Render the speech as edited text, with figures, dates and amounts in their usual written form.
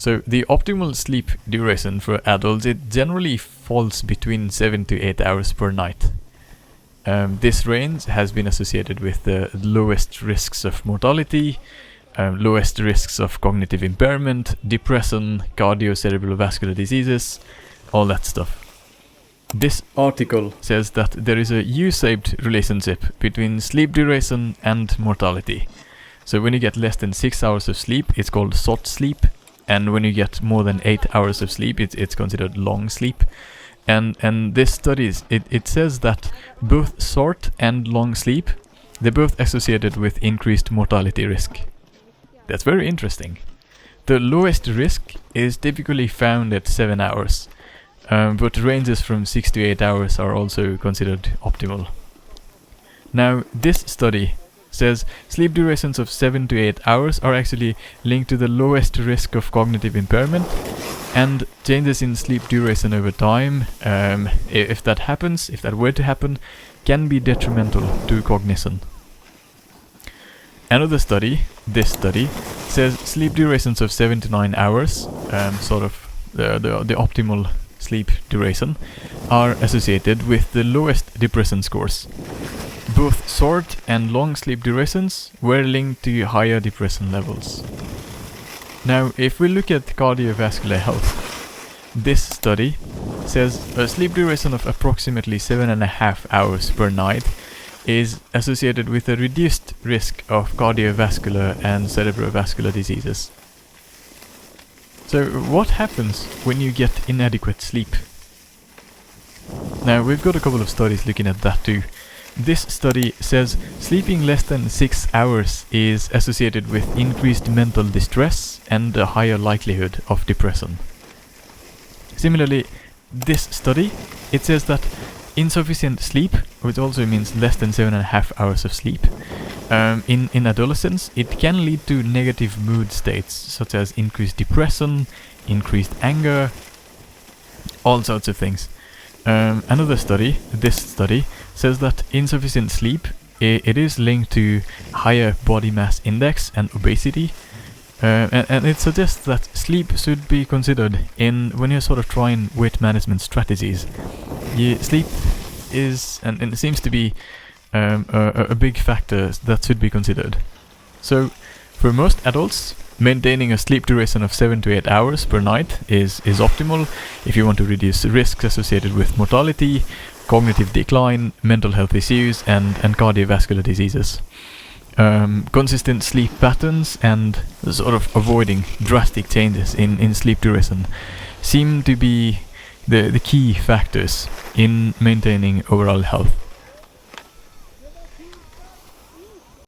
So the optimal sleep duration for adults, it generally falls between 7 to 8 hours per night. This range has been associated with the lowest risks of mortality, lowest risks of cognitive impairment, depression, cardiocerebrovascular diseases, all that stuff. This article says that there is a U-shaped relationship between sleep duration and mortality. So when you get less than 6 hours of sleep, it's called short sleep. And when you get more than 8 hours of sleep, it's considered long sleep. And this studies, it says that both short and long sleep, they're both associated with increased mortality risk. That's very interesting. The lowest risk is typically found at 7 hours, but ranges from 6 to 8 hours are also considered optimal. Now, this study says sleep durations of 7 to 8 hours are actually linked to the lowest risk of cognitive impairment, and changes in sleep duration over time, if that were to happen, can be detrimental to cognition. Another study, this study, says sleep durations of 7 to 9 hours, sort of the optimal sleep duration, are associated with the lowest depression scores. Both short and long sleep durations were linked to higher depression levels. Now, if we look at cardiovascular health, this study says a sleep duration of approximately 7.5 hours per night is associated with a reduced risk of cardiovascular and cerebrovascular diseases. So what happens when you get inadequate sleep? Now, we've got a couple of studies looking at that too. This study says sleeping less than 6 hours is associated with increased mental distress and a higher likelihood of depression. Similarly, this study, it says that insufficient sleep, which also means less than 7.5 hours of sleep, in adolescents, it can lead to negative mood states such as increased depression, increased anger, all sorts of things. Another study, this study, says that insufficient sleep, it is linked to higher body mass index and obesity, and it suggests that sleep should be considered when you're sort of trying weight management strategies. Sleep is, and it seems to be a big factor that should be considered. So, for most adults, maintaining a sleep duration of 7 to 8 hours per night is optimal if you want to reduce risks associated with mortality, cognitive decline, mental health issues, and cardiovascular diseases. Consistent sleep patterns and sort of avoiding drastic changes in sleep duration seem to be the key factors in maintaining overall health.